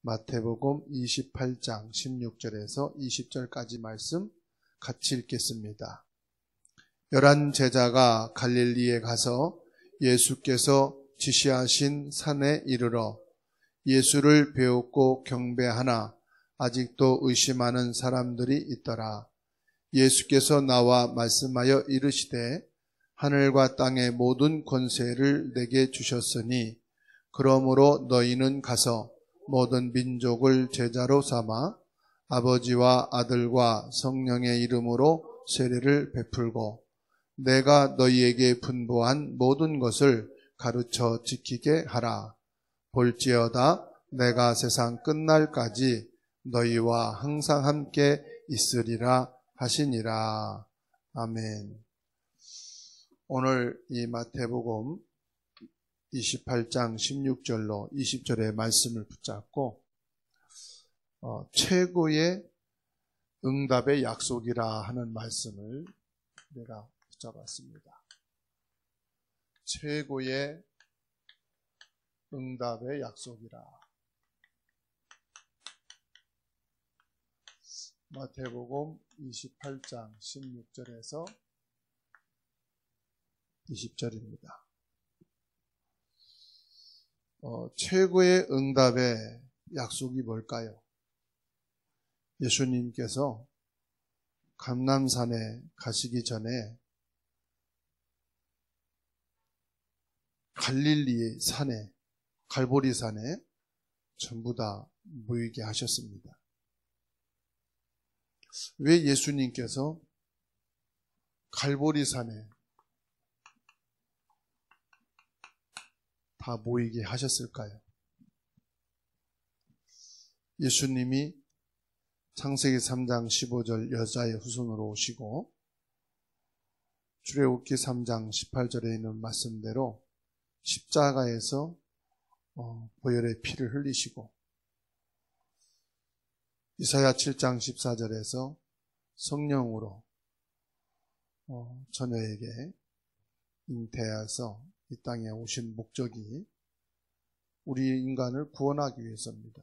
마태복음 28장 16절에서 20절까지 말씀 같이 읽겠습니다. 11 제자가 갈릴리에 가서 예수께서 지시하신 산에 이르러 예수를 배웠고 경배하나 아직도 의심하는 사람들이 있더라. 예수께서 나와 말씀하여 이르시되 하늘과 땅의 모든 권세를 내게 주셨으니 그러므로 너희는 가서 모든 민족을 제자로 삼아 아버지와 아들과 성령의 이름으로 세례를 베풀고 내가 너희에게 분부한 모든 것을 가르쳐 지키게 하라. 볼지어다 내가 세상 끝날까지 너희와 항상 함께 있으리라 하시니라. 아멘. 오늘 이 마태복음 28장 16절로 20절의 말씀을 붙잡고 최고의 응답의 약속이라 하는 말씀을 내가 붙잡았습니다. 최고의 응답의 약속이라. 마태복음 28장 16절에서 20절입니다. 최고의 응답의 약속이 뭘까요? 예수님께서 감람산에 가시기 전에 갈릴리 산에, 갈보리 산에 전부 다 모이게 하셨습니다. 왜 예수님께서 갈보리 산에 다 모이게 하셨을까요? 예수님이 창세기 3장 15절 여자의 후손으로 오시고 출애굽기 3장 18절에 있는 말씀대로 십자가에서 보혈의 피를 흘리시고 이사야 7장 14절에서 성령으로 처녀에게 잉태하여서 이 땅에 오신 목적이 우리 인간을 구원하기 위해서입니다.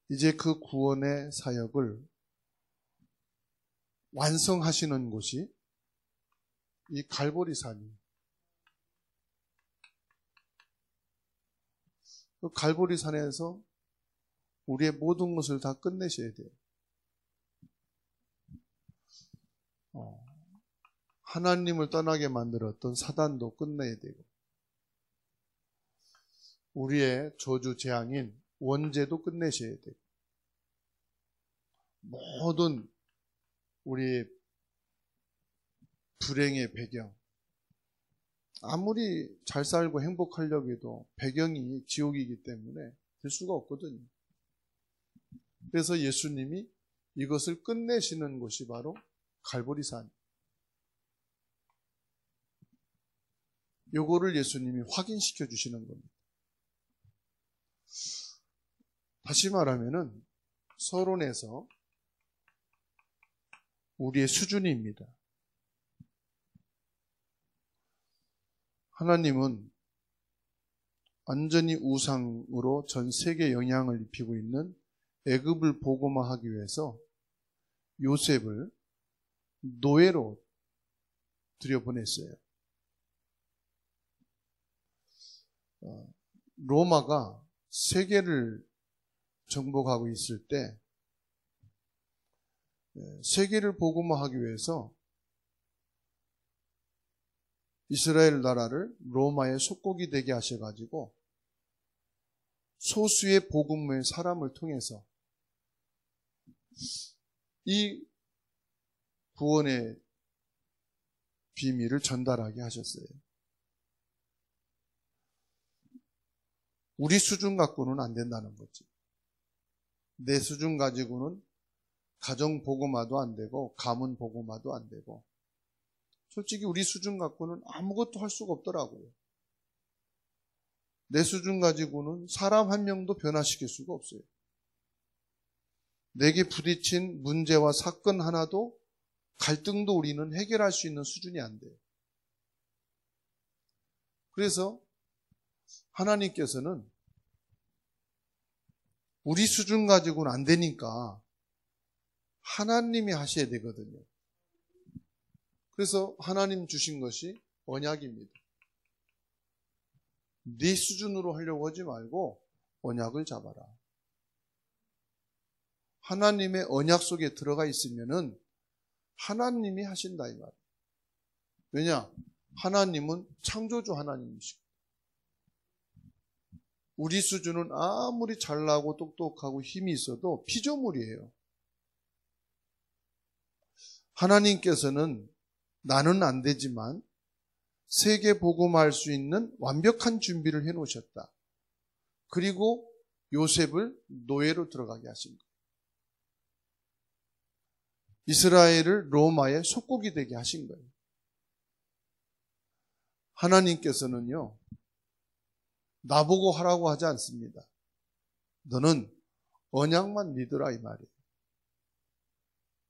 이제 그 구원의 사역을 완성하시는 곳이 이 갈보리산이, 그 갈보리산에서 우리의 모든 것을 다 끝내셔야 돼요. 하나님을 떠나게 만들었던 사단도 끝내야 되고 우리의 저주 재앙인 원죄도 끝내셔야 되고 모든 우리의 불행의 배경, 아무리 잘 살고 행복하려고 해도 배경이 지옥이기 때문에 될 수가 없거든요. 그래서 예수님이 이것을 끝내시는 곳이 바로 갈보리산. 요거를 예수님이 확인시켜 주시는 겁니다. 다시 말하면은 서론에서 우리의 수준입니다. 하나님은 완전히 우상으로 전 세계에 영향을 입히고 있는 애굽을 복음화하기 위해서 요셉을 노예로 들여보냈어요. 로마가 세계를 정복하고 있을 때 세계를 복음화하기 위해서 이스라엘 나라를 로마의 속국이 되게 하셔가지고 소수의 복음의 사람을 통해서 이 구원의 비밀을 전달하게 하셨어요. 우리 수준 갖고는 안 된다는 거지. 내 수준 가지고는 가정 복음화도 안 되고 가문 복음화도 안 되고 솔직히 우리 수준 갖고는 아무것도 할 수가 없더라고요. 내 수준 가지고는 사람 한 명도 변화시킬 수가 없어요. 내게 부딪힌 문제와 사건 하나도 갈등도 우리는 해결할 수 있는 수준이 안 돼요. 그래서 하나님께서는 우리 수준 가지고는 안 되니까 하나님이 하셔야 되거든요. 그래서 하나님 주신 것이 언약입니다. 네 수준으로 하려고 하지 말고 언약을 잡아라. 하나님의 언약 속에 들어가 있으면은 하나님이 하신다 이 말이에요. 왜냐? 하나님은 창조주 하나님이시고 우리 수준은 아무리 잘나고 똑똑하고 힘이 있어도 피조물이에요. 하나님께서는 나는 안 되지만 세계 복음할 수 있는 완벽한 준비를 해놓으셨다. 그리고 요셉을 노예로 들어가게 하신 거예요. 이스라엘을 로마의 속국이 되게 하신 거예요. 하나님께서는요, 나보고 하라고 하지 않습니다. 너는 언약만 믿으라 이 말이에요.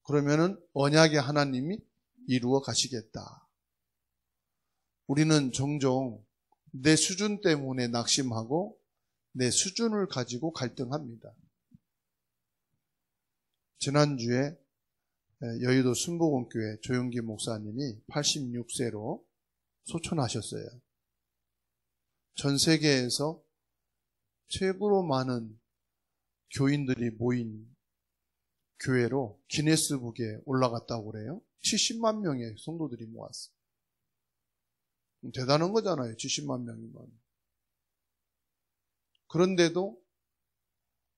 그러면은 언약의 하나님이 이루어 가시겠다. 우리는 종종 내 수준 때문에 낙심하고 내 수준을 가지고 갈등합니다. 지난주에 여의도 순복음교회 조용기 목사님이 86세로 소천하셨어요. 전 세계에서 최고로 많은 교인들이 모인 교회로 기네스북에 올라갔다고 그래요. 70만 명의 성도들이 모았어요. 대단한 거잖아요. 70만 명이면. 그런데도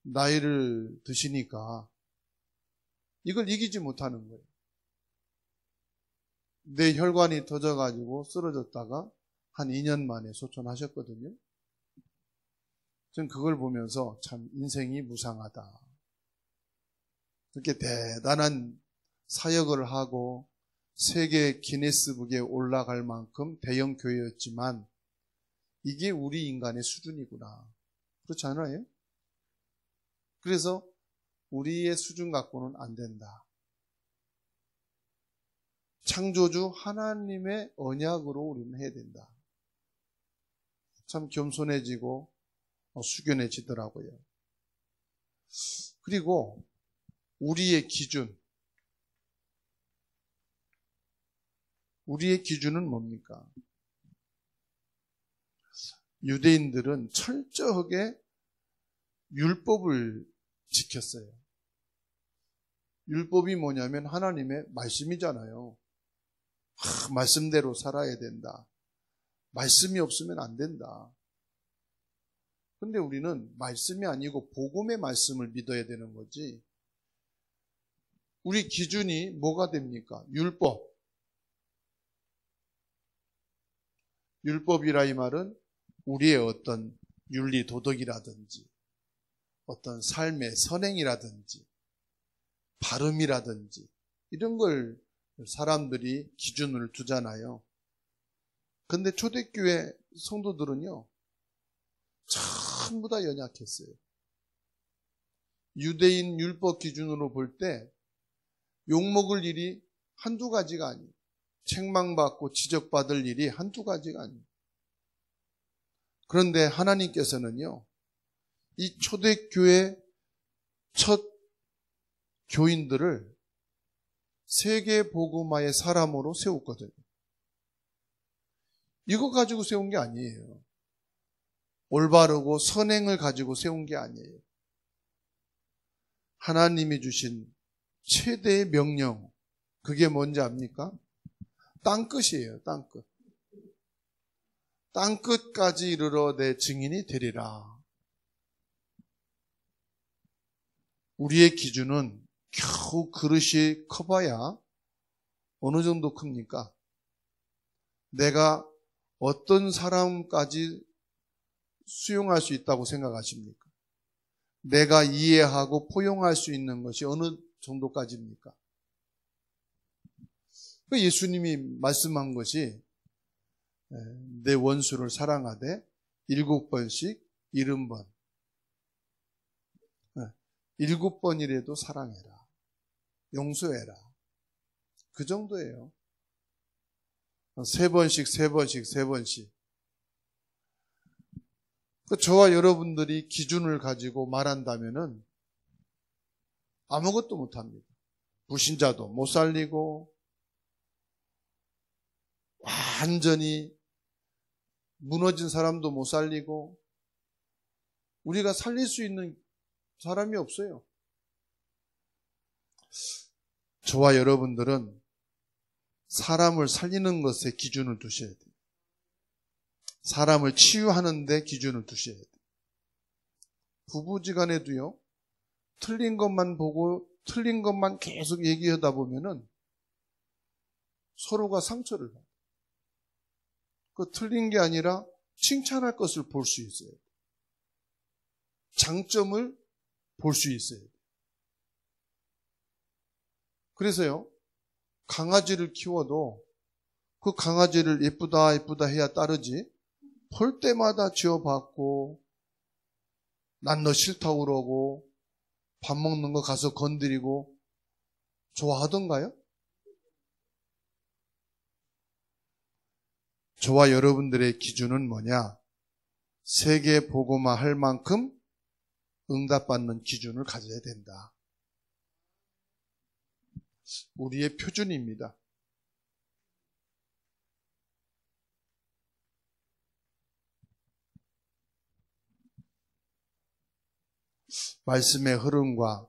나이를 드시니까 이걸 이기지 못하는 거예요. 내 혈관이 터져가지고 쓰러졌다가 한 2년 만에 소천하셨거든요. 저는 그걸 보면서 참 인생이 무상하다. 그렇게 대단한 사역을 하고 세계 기네스북에 올라갈 만큼 대형 교회였지만 이게 우리 인간의 수준이구나. 그렇지 않아요? 그래서 우리의 수준 갖고는 안 된다. 창조주 하나님의 언약으로 우리는 해야 된다. 참 겸손해지고 숙연해지더라고요. 그리고 우리의 기준은 뭡니까? 유대인들은 철저하게 율법을 지켰어요. 율법이 뭐냐면 하나님의 말씀이잖아요. 말씀대로 살아야 된다. 말씀이 없으면 안 된다. 그런데 우리는 말씀이 아니고 복음의 말씀을 믿어야 되는 거지. 우리 기준이 뭐가 됩니까? 율법. 율법이라 이 말은 우리의 어떤 윤리 도덕이라든지 어떤 삶의 선행이라든지 발음이라든지 이런 걸 사람들이 기준을 두잖아요. 근데 초대교회 성도들은요, 전부 다 연약했어요. 유대인 율법 기준으로 볼 때 욕먹을 일이 한두 가지가 아니에요. 책망받고 지적받을 일이 한두 가지가 아니에요. 그런데 하나님께서는요, 이 초대교회 첫 교인들을 세계 복음화의 사람으로 세웠거든요. 이거 가지고 세운 게 아니에요. 올바르고 선행을 가지고 세운 게 아니에요. 하나님이 주신 최대의 명령, 그게 뭔지 압니까? 땅끝이에요. 땅끝. 땅끝까지 이르러 내 증인이 되리라. 우리의 기준은 겨우 그릇이 커봐야 어느 정도 큽니까? 내가 어떤 사람까지 수용할 수 있다고 생각하십니까? 내가 이해하고 포용할 수 있는 것이 어느 정도까지입니까? 예수님이 말씀한 것이 내 원수를 사랑하되 7번씩 70번 7번이라도 사랑해라. 용서해라. 그 정도예요. 3번씩 3번씩 3번씩. 저와 여러분들이 기준을 가지고 말한다면은 아무것도 못합니다. 불신자도 못 살리고 완전히 무너진 사람도 못 살리고 우리가 살릴 수 있는 사람이 없어요. 저와 여러분들은 사람을 살리는 것에 기준을 두셔야 돼요. 사람을 치유하는 데 기준을 두셔야 돼요. 부부지간에도요. 틀린 것만 보고 틀린 것만 계속 얘기하다 보면은 서로가 상처를 받아요. 그 틀린 게 아니라 칭찬할 것을 볼 수 있어요. 장점을 볼 수 있어요. 그래서요, 강아지를 키워도 그 강아지를 예쁘다 예쁘다 해야 따르지 볼 때마다 지어받고 난 너 싫다고 그러고 밥 먹는 거 가서 건드리고 좋아하던가요? 저와 여러분들의 기준은 뭐냐? 세계 복음화 할 만큼 응답받는 기준을 가져야 된다. 우리의 표준입니다. 말씀의 흐름과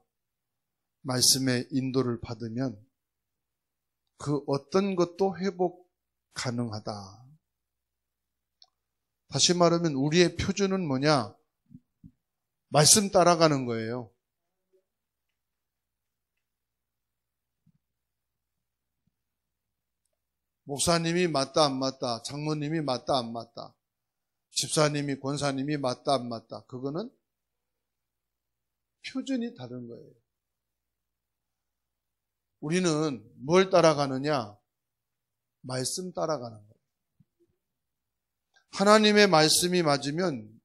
말씀의 인도를 받으면 그 어떤 것도 회복 가능하다. 다시 말하면 우리의 표준은 뭐냐? 말씀 따라가는 거예요. 목사님이 맞다 안 맞다, 장모님이 맞다 안 맞다, 집사님이 권사님이 맞다 안 맞다, 그거는 표준이 다른 거예요. 우리는 뭘 따라가느냐? 말씀 따라가는 거예요. 하나님의 말씀이 맞으면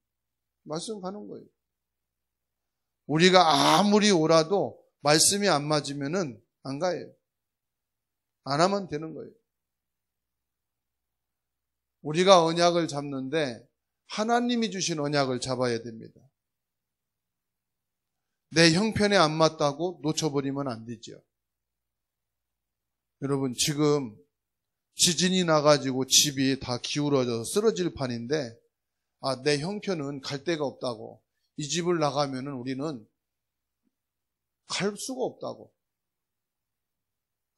말씀 가는 거예요. 우리가 아무리 오라도 말씀이 안 맞으면은 안 가요. 안 하면 되는 거예요. 우리가 언약을 잡는데 하나님이 주신 언약을 잡아야 됩니다. 내 형편에 안 맞다고 놓쳐버리면 안 되죠. 여러분, 지금 지진이 나가지고 집이 다 기울어져서 쓰러질 판인데, 내 형편은 갈 데가 없다고, 이 집을 나가면은 우리는 갈 수가 없다고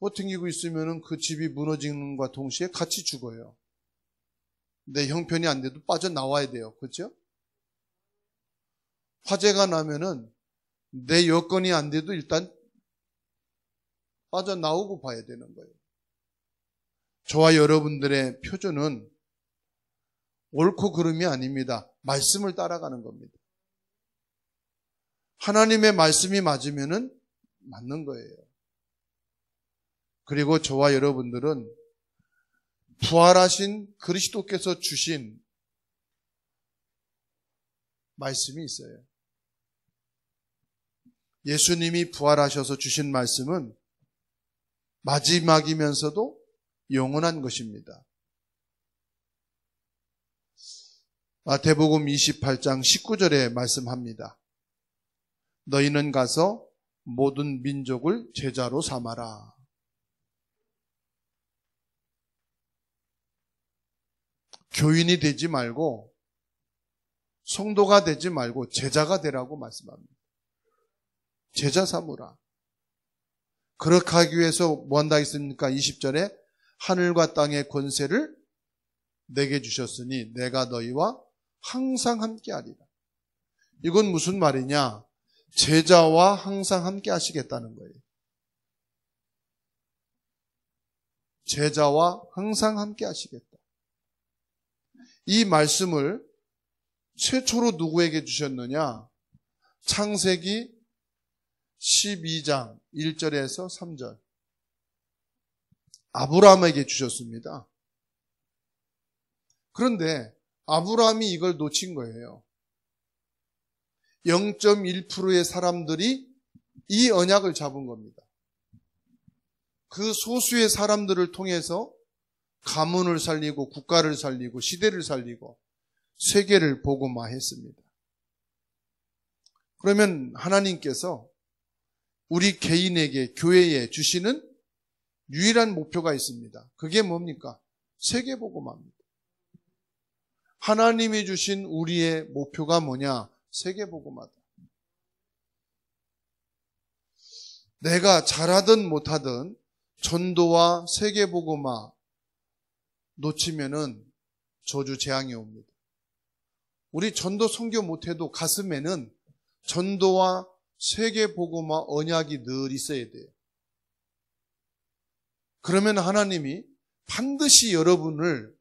버팅기고 있으면은 그 집이 무너지는 것과 동시에 같이 죽어요. 내 형편이 안 돼도 빠져나와야 돼요. 그렇죠? 화재가 나면은 내 여건이 안 돼도 일단 빠져나오고 봐야 되는 거예요. 저와 여러분들의 표준은 옳고 그름이 아닙니다. 말씀을 따라가는 겁니다. 하나님의 말씀이 맞으면은 맞는 거예요. 그리고 저와 여러분들은 부활하신 그리스도께서 주신 말씀이 있어요. 예수님이 부활하셔서 주신 말씀은 마지막이면서도 영원한 것입니다. 마태복음 28장 19절에 말씀합니다. 너희는 가서 모든 민족을 제자로 삼아라. 교인이 되지 말고 성도가 되지 말고 제자가 되라고 말씀합니다. 제자 삼으라. 그렇게 하기 위해서 뭐 한다 했습니까? 20절에 하늘과 땅의 권세를 내게 주셨으니 내가 너희와 항상 함께 하리라. 이건 무슨 말이냐? 제자와 항상 함께 하시겠다는 거예요. 제자와 항상 함께 하시겠다. 이 말씀을 최초로 누구에게 주셨느냐? 창세기 12장 1절에서 3절. 아브라함에게 주셨습니다. 그런데 아브라함이 이걸 놓친 거예요. 0.1%의 사람들이 이 언약을 잡은 겁니다. 그 소수의 사람들을 통해서 가문을 살리고 국가를 살리고 시대를 살리고 세계를 복음화했습니다. 그러면 하나님께서 우리 개인에게, 교회에 주시는 유일한 목표가 있습니다. 그게 뭡니까? 세계 복음화입니다. 하나님이 주신 우리의 목표가 뭐냐? 세계 복음화다. 내가 잘하든 못하든 전도와 세계 복음화 놓치면은 저주 재앙이 옵니다. 우리 전도 선교 못해도 가슴에는 전도와 세계 복음화 언약이 늘 있어야 돼요. 그러면 하나님이 반드시 여러분을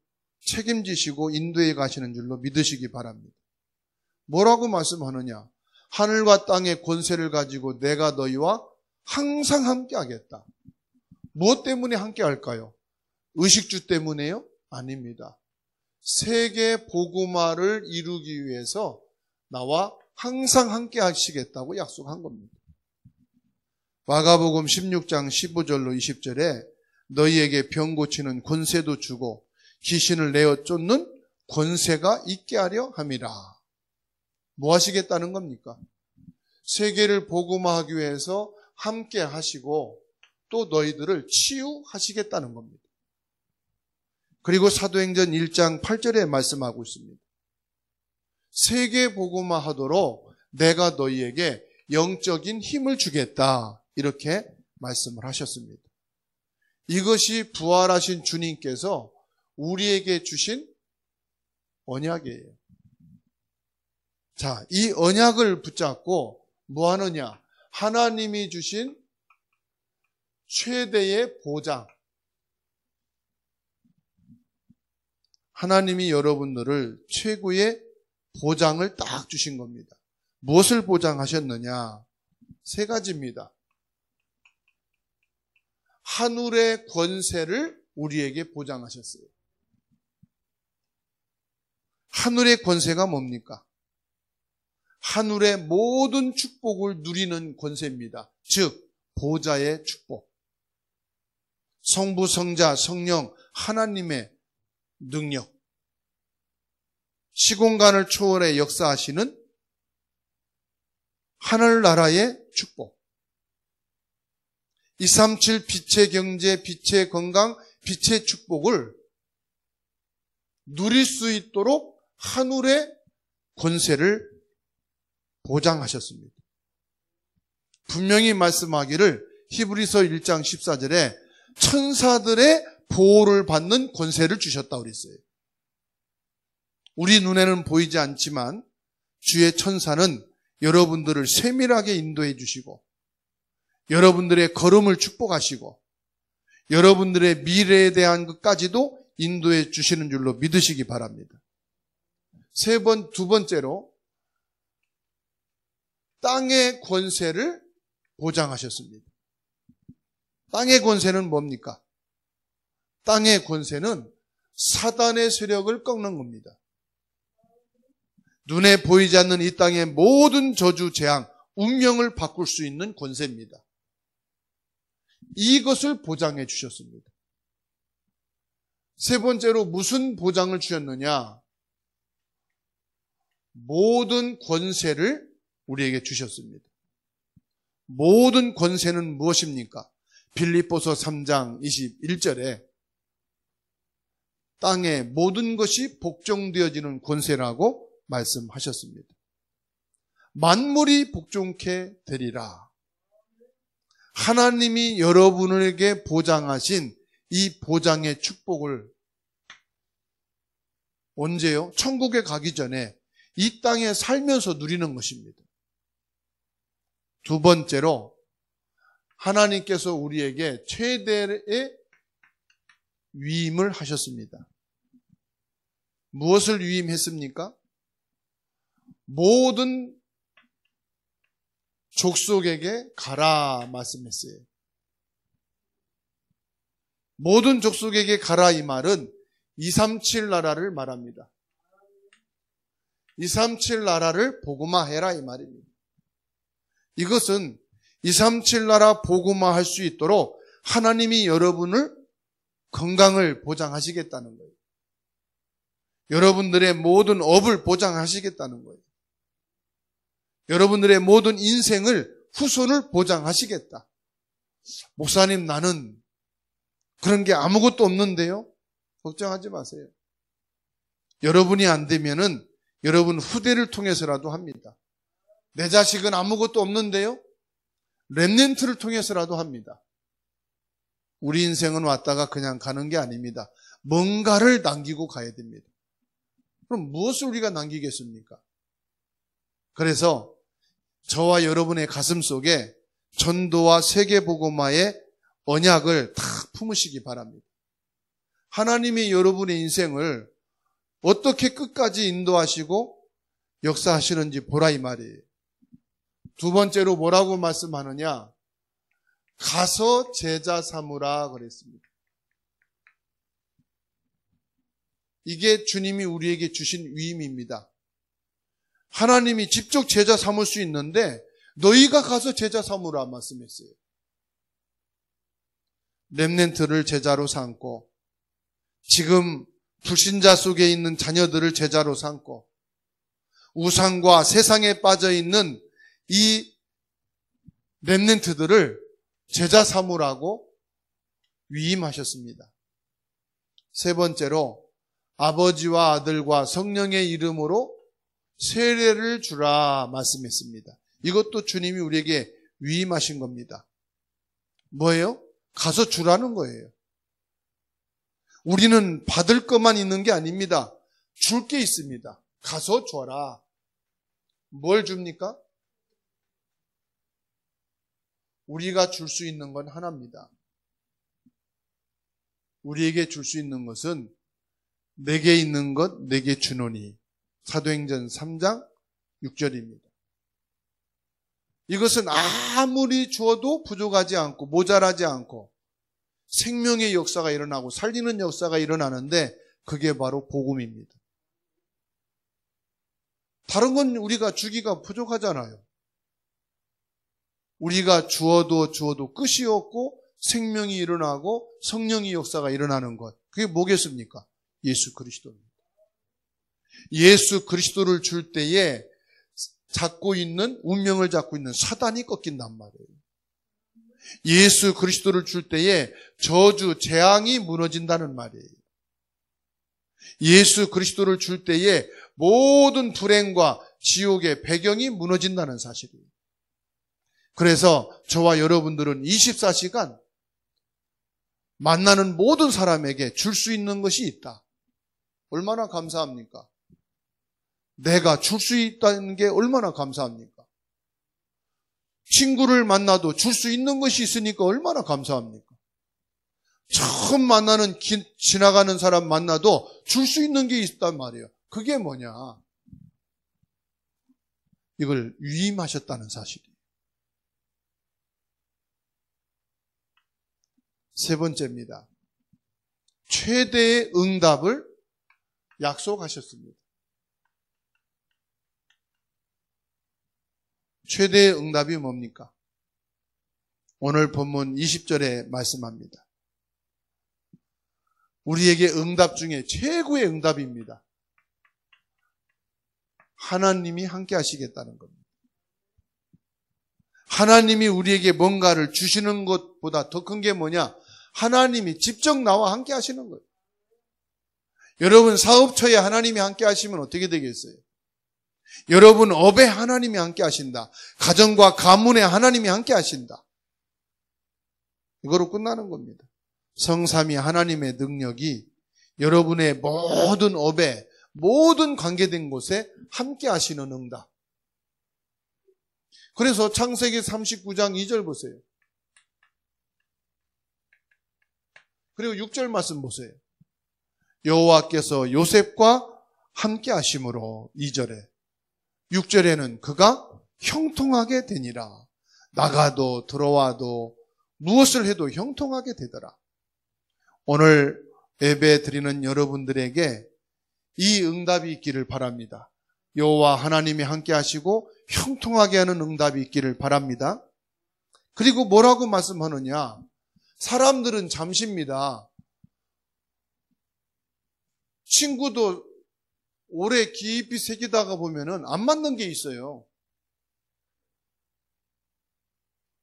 책임지시고 인도해 가시는 줄로 믿으시기 바랍니다. 뭐라고 말씀하느냐? 하늘과 땅의 권세를 가지고 내가 너희와 항상 함께 하겠다. 무엇 때문에 함께 할까요? 의식주 때문에요? 아닙니다. 세계 복음화를 이루기 위해서 나와 항상 함께 하시겠다고 약속한 겁니다. 마가복음 16장 15절로 20절에 너희에게 병 고치는 권세도 주고 귀신을 내어 쫓는 권세가 있게 하려 함이라. 뭐 하시겠다는 겁니까? 세계를 복음화하기 위해서 함께 하시고 또 너희들을 치유하시겠다는 겁니다. 그리고 사도행전 1장 8절에 말씀하고 있습니다. 세계 복음화하도록 내가 너희에게 영적인 힘을 주겠다. 이렇게 말씀을 하셨습니다. 이것이 부활하신 주님께서 우리에게 주신 언약이에요. 자, 이 언약을 붙잡고 뭐 하느냐? 하나님이 주신 최대의 보장. 하나님이 여러분들을 최고의 보장을 딱 주신 겁니다. 무엇을 보장하셨느냐? 세 가지입니다. 하늘의 권세를 우리에게 보장하셨어요. 하늘의 권세가 뭡니까? 하늘의 모든 축복을 누리는 권세입니다. 즉, 보좌의 축복. 성부, 성자, 성령, 하나님의 능력. 시공간을 초월해 역사하시는 하늘나라의 축복. 237 빛의 경제, 빛의 건강, 빛의 축복을 누릴 수 있도록 하늘의 권세를 보장하셨습니다. 분명히 말씀하기를 히브리서 1장 14절에 천사들의 보호를 받는 권세를 주셨다고 그랬어요. 우리 눈에는 보이지 않지만 주의 천사는 여러분들을 세밀하게 인도해 주시고 여러분들의 걸음을 축복하시고 여러분들의 미래에 대한 것까지도 인도해 주시는 줄로 믿으시기 바랍니다. 두 번째로 땅의 권세를 보장하셨습니다. 땅의 권세는 뭡니까? 땅의 권세는 사단의 세력을 꺾는 겁니다. 눈에 보이지 않는 이 땅의 모든 저주, 재앙, 운명을 바꿀 수 있는 권세입니다. 이것을 보장해 주셨습니다. 세 번째로 무슨 보장을 주셨느냐? 모든 권세를 우리에게 주셨습니다. 모든 권세는 무엇입니까? 빌립보서 3장 21절에 땅의 모든 것이 복종되어지는 권세라고 말씀하셨습니다. 만물이 복종케 되리라. 하나님이 여러분에게 보장하신 이 보장의 축복을 언제요? 천국에 가기 전에 이 땅에 살면서 누리는 것입니다. 두 번째로 하나님께서 우리에게 최대의 위임을 하셨습니다. 무엇을 위임했습니까? 모든 족속에게 가라 말씀했어요. 모든 족속에게 가라 이 말은 237 나라를 말합니다. 237 나라를 복음화해라 이 말입니다. 이것은 237 나라 복음화할 수 있도록 하나님이 여러분을 건강을 보장하시겠다는 거예요. 여러분들의 모든 업을 보장하시겠다는 거예요. 여러분들의 모든 인생을, 후손을 보장하시겠다. 목사님, 나는 그런 게 아무것도 없는데요? 걱정하지 마세요. 여러분이 안 되면은 여러분 후대를 통해서라도 합니다. 내 자식은 아무것도 없는데요? 렘넌트를 통해서라도 합니다. 우리 인생은 왔다가 그냥 가는 게 아닙니다. 뭔가를 남기고 가야 됩니다. 그럼 무엇을 우리가 남기겠습니까? 그래서 저와 여러분의 가슴 속에 전도와 세계복음화의 언약을 다 품으시기 바랍니다. 하나님이 여러분의 인생을 어떻게 끝까지 인도하시고 역사하시는지 보라 이 말이에요. 두 번째로 뭐라고 말씀하느냐? 가서 제자 삼으라 그랬습니다. 이게 주님이 우리에게 주신 위임입니다. 하나님이 직접 제자 삼을 수 있는데 너희가 가서 제자 삼으라 말씀했어요. 렘넌트를 제자로 삼고 지금 불신자 속에 있는 자녀들을 제자로 삼고 우상과 세상에 빠져 있는 이 렘넌트들을 제자 삼으라고 위임하셨습니다. 세 번째로 아버지와 아들과 성령의 이름으로 세례를 주라 말씀했습니다. 이것도 주님이 우리에게 위임하신 겁니다. 뭐예요? 가서 주라는 거예요. 우리는 받을 것만 있는 게 아닙니다. 줄 게 있습니다. 가서 줘라. 뭘 줍니까? 우리가 줄 수 있는 건 하나입니다. 우리에게 줄 수 있는 것은 내게 있는 것 내게 주노니. 사도행전 3장 6절입니다. 이것은 아무리 주어도 부족하지 않고 모자라지 않고 생명의 역사가 일어나고 살리는 역사가 일어나는데 그게 바로 복음입니다. 다른 건 우리가 주기가 부족하잖아요. 우리가 주어도 끝이 없고 생명이 일어나고 성령의 역사가 일어나는 것. 그게 뭐겠습니까? 예수 그리스도입니다. 예수 그리스도를 줄 때에 운명을 잡고 있는 사단이 꺾인단 말이에요. 예수 그리스도를 줄 때에 저주, 재앙이 무너진다는 말이에요. 예수 그리스도를 줄 때에 모든 불행과 지옥의 배경이 무너진다는 사실이에요. 그래서 저와 여러분들은 24시간 만나는 모든 사람에게 줄 수 있는 것이 있다. 얼마나 감사합니까? 내가 줄 수 있다는 게 얼마나 감사합니까? 친구를 만나도 줄 수 있는 것이 있으니까 얼마나 감사합니까? 처음 만나는 지나가는 사람 만나도 줄 수 있는 게 있단 말이에요. 그게 뭐냐? 이걸 위임하셨다는 사실이에요. 세 번째입니다. 최대의 응답을 약속하셨습니다. 최대의 응답이 뭡니까? 오늘 본문 20절에 말씀합니다. 우리에게 응답 중에 최고의 응답입니다. 하나님이 함께 하시겠다는 겁니다. 하나님이 우리에게 뭔가를 주시는 것보다 더 큰 게 뭐냐? 하나님이 직접 나와 함께 하시는 거예요. 여러분 사업처에 하나님이 함께 하시면 어떻게 되겠어요? 여러분 업에 하나님이 함께 하신다. 가정과 가문에 하나님이 함께 하신다. 이거로 끝나는 겁니다. 성삼위 하나님의 능력이 여러분의 모든 업에 모든 관계된 곳에 함께 하시는 응답. 그래서 창세기 39장 2절 보세요. 그리고 6절 말씀 보세요. 여호와께서 요셉과 함께 하심으로 2절에 6절에는 그가 형통하게 되니라. 나가도 들어와도 무엇을 해도 형통하게 되더라. 오늘 예배 드리는 여러분들에게 이 응답이 있기를 바랍니다. 여호와 하나님이 함께 하시고 형통하게 하는 응답이 있기를 바랍니다. 그리고 뭐라고 말씀하느냐? 사람들은 잠시입니다. 친구도 오래 깊이 새기다가 보면은 안 맞는 게 있어요.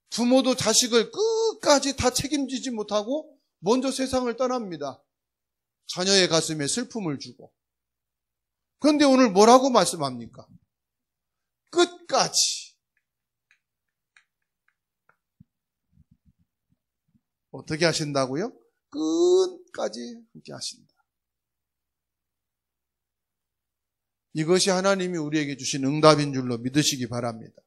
부모도 자식을 끝까지 다 책임지지 못하고 먼저 세상을 떠납니다. 자녀의 가슴에 슬픔을 주고. 그런데 오늘 뭐라고 말씀합니까? 끝까지. 어떻게 하신다고요? 끝까지 함께 하신다. 이것이 하나님이 우리에게 주신 응답인 줄로 믿으시기 바랍니다.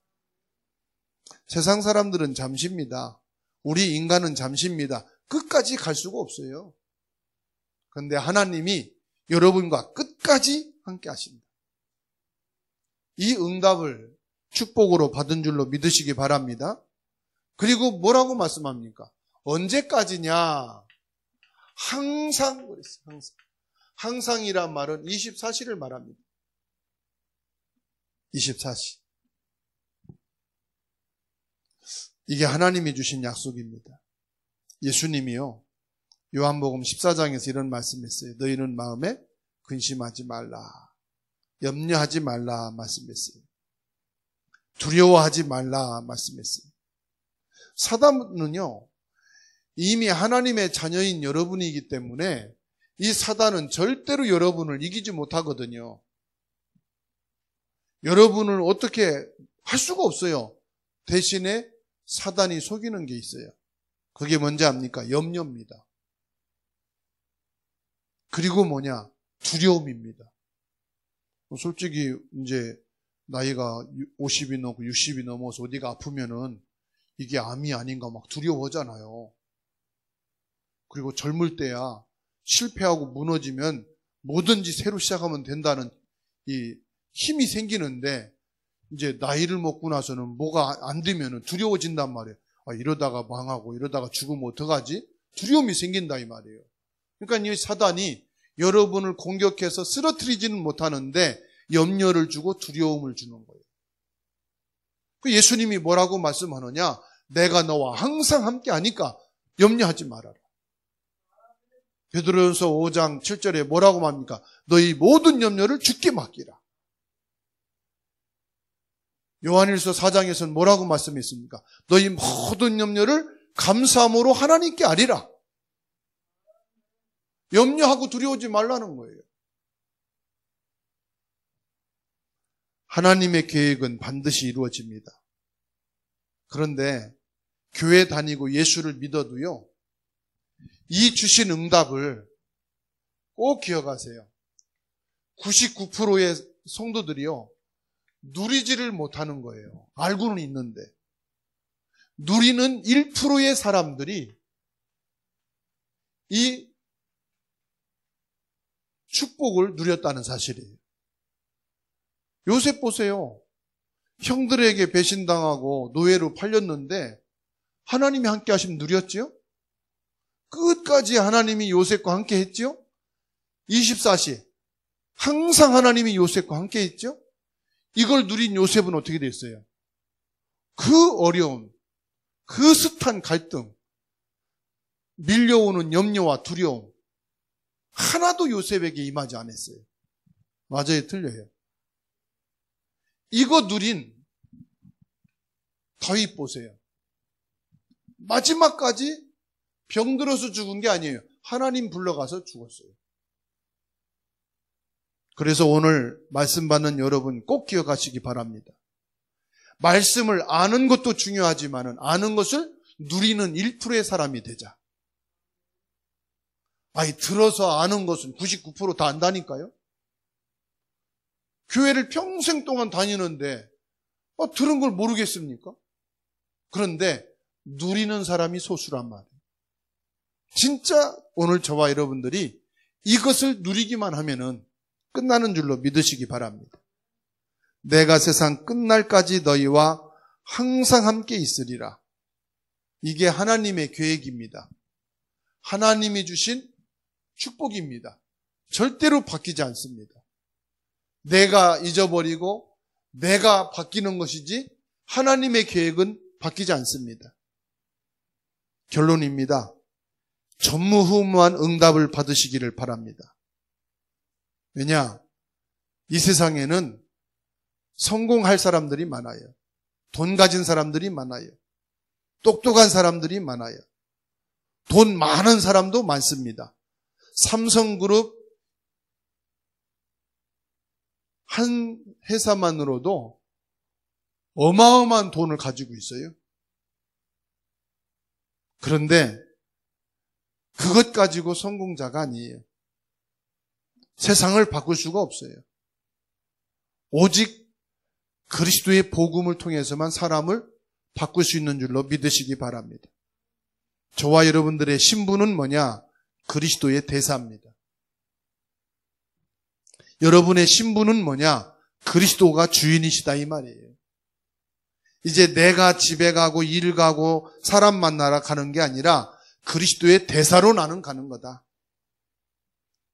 세상 사람들은 잠시입니다. 우리 인간은 잠시입니다. 끝까지 갈 수가 없어요. 그런데 하나님이 여러분과 끝까지 함께 하신다. 이 응답을 축복으로 받은 줄로 믿으시기 바랍니다. 그리고 뭐라고 말씀합니까? 언제까지냐? 항상 그랬어요. 항상. 항상이란 말은 24시를 말합니다. 24시. 이게 하나님이 주신 약속입니다. 예수님이요, 요한복음 14장에서 이런 말씀했어요. 너희는 마음에 근심하지 말라, 염려하지 말라 말씀했어요. 두려워하지 말라 말씀했어요. 사단은요, 이미 하나님의 자녀인 여러분이기 때문에 이 사단은 절대로 여러분을 이기지 못하거든요. 여러분을 어떻게 할 수가 없어요. 대신에 사단이 속이는 게 있어요. 그게 뭔지 압니까? 염려입니다. 그리고 뭐냐? 두려움입니다. 솔직히 이제 나이가 50이 넘고 60이 넘어서 어디가 아프면은 이게 암이 아닌가 막 두려워하잖아요. 그리고 젊을 때야 실패하고 무너지면 뭐든지 새로 시작하면 된다는 이 힘이 생기는데, 이제 나이를 먹고 나서는 뭐가 안 되면 두려워진단 말이에요. 아, 이러다가 망하고 이러다가 죽으면 어떡하지? 두려움이 생긴다 이 말이에요. 그러니까 이 사단이 여러분을 공격해서 쓰러뜨리지는 못하는데 염려를 주고 두려움을 주는 거예요. 그 예수님이 뭐라고 말씀하느냐? 내가 너와 항상 함께 하니까 염려하지 말아라. 베드로전서 5장 7절에 뭐라고 말합니까? 너희 모든 염려를 주께 맡기라. 요한일서 4장에서는 뭐라고 말씀했습니까? 너희 모든 염려를 감사함으로 하나님께 아리라. 염려하고 두려워하지 말라는 거예요. 하나님의 계획은 반드시 이루어집니다. 그런데 교회 다니고 예수를 믿어도요, 이 주신 응답을 꼭 기억하세요. 99%의 성도들이요, 누리지를 못하는 거예요. 알고는 있는데. 누리는 1%의 사람들이 이 축복을 누렸다는 사실이에요. 요셉 보세요. 형들에게 배신당하고 노예로 팔렸는데 하나님이 함께 하시면 누렸지요? 끝까지 하나님이 요셉과 함께 했지요? 24시. 항상 하나님이 요셉과 함께 했죠? 이걸 누린 요셉은 어떻게 됐어요? 그 어려움, 그 숱한 갈등, 밀려오는 염려와 두려움, 하나도 요셉에게 임하지 않았어요. 맞아요, 틀려요? 이거 누린 다윗 보세요. 마지막까지 병들어서 죽은 게 아니에요. 하나님 불러가서 죽었어요. 그래서 오늘 말씀 받는 여러분 꼭 기억하시기 바랍니다. 말씀을 아는 것도 중요하지만 아는 것을 누리는 1%의 사람이 되자. 아니, 들어서 아는 것은 99% 다 안다니까요. 교회를 평생 동안 다니는데 들은 걸 모르겠습니까? 그런데 누리는 사람이 소수란 말이에요. 진짜 오늘 저와 여러분들이 이것을 누리기만 하면은 끝나는 줄로 믿으시기 바랍니다. 내가 세상 끝날까지 너희와 항상 함께 있으리라. 이게 하나님의 계획입니다. 하나님이 주신 축복입니다. 절대로 바뀌지 않습니다. 내가 잊어버리고 내가 바뀌는 것이지 하나님의 계획은 바뀌지 않습니다. 결론입니다. 전무후무한 응답을 받으시기를 바랍니다. 왜냐? 이 세상에는 성공할 사람들이 많아요. 돈 가진 사람들이 많아요. 똑똑한 사람들이 많아요. 돈 많은 사람도 많습니다. 삼성그룹 한 회사만으로도 어마어마한 돈을 가지고 있어요. 그런데 그것 가지고 성공자가 아니에요. 세상을 바꿀 수가 없어요. 오직 그리스도의 복음을 통해서만 사람을 바꿀 수 있는 줄로 믿으시기 바랍니다. 저와 여러분들의 신분은 뭐냐? 그리스도의 대사입니다. 여러분의 신분은 뭐냐? 그리스도가 주인이시다 이 말이에요. 이제 내가 집에 가고 일 가고 사람 만나러 가는 게 아니라 그리스도의 대사로 나는 가는 거다.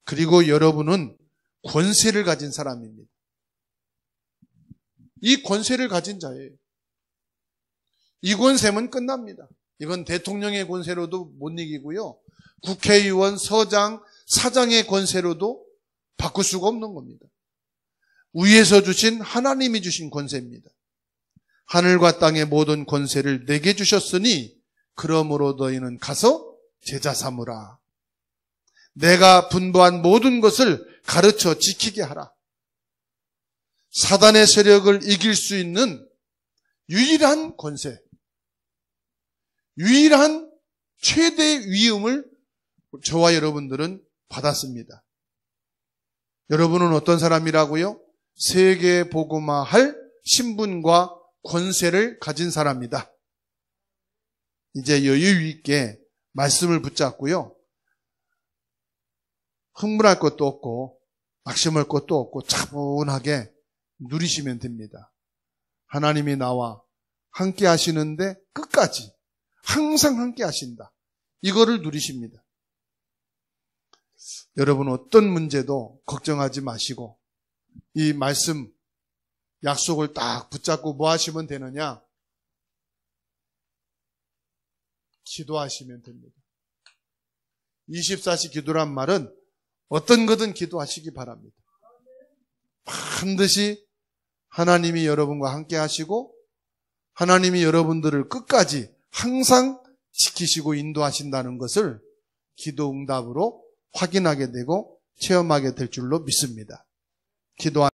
그리고 여러분은 권세를 가진 사람입니다. 이 권세를 가진 자예요. 이 권세면 끝납니다. 이건 대통령의 권세로도 못 이기고요. 국회의원, 서장, 사장의 권세로도 바꿀 수가 없는 겁니다. 위에서 주신 하나님이 주신 권세입니다. 하늘과 땅의 모든 권세를 내게 주셨으니 그러므로 너희는 가서 제자 삼으라. 내가 분부한 모든 것을 가르쳐 지키게 하라. 사단의 세력을 이길 수 있는 유일한 권세, 유일한 최대 위엄을 저와 여러분들은 받았습니다. 여러분은 어떤 사람이라고요? 세계 복음화할 신분과 권세를 가진 사람이다. 이제 여유 있게 말씀을 붙잡고요. 흥분할 것도 없고 낙심할 것도 없고 차분하게 누리시면 됩니다. 하나님이 나와 함께 하시는데 끝까지 항상 함께 하신다. 이거를 누리십니다. 여러분 어떤 문제도 걱정하지 마시고 이 말씀 약속을 딱 붙잡고 뭐 하시면 되느냐? 기도하시면 됩니다. 24시 기도란 말은 어떤 거든 기도하시기 바랍니다. 반드시 하나님이 여러분과 함께 하시고 하나님이 여러분들을 끝까지 항상 지키시고 인도하신다는 것을 기도 응답으로 확인하게 되고 체험하게 될 줄로 믿습니다. 기도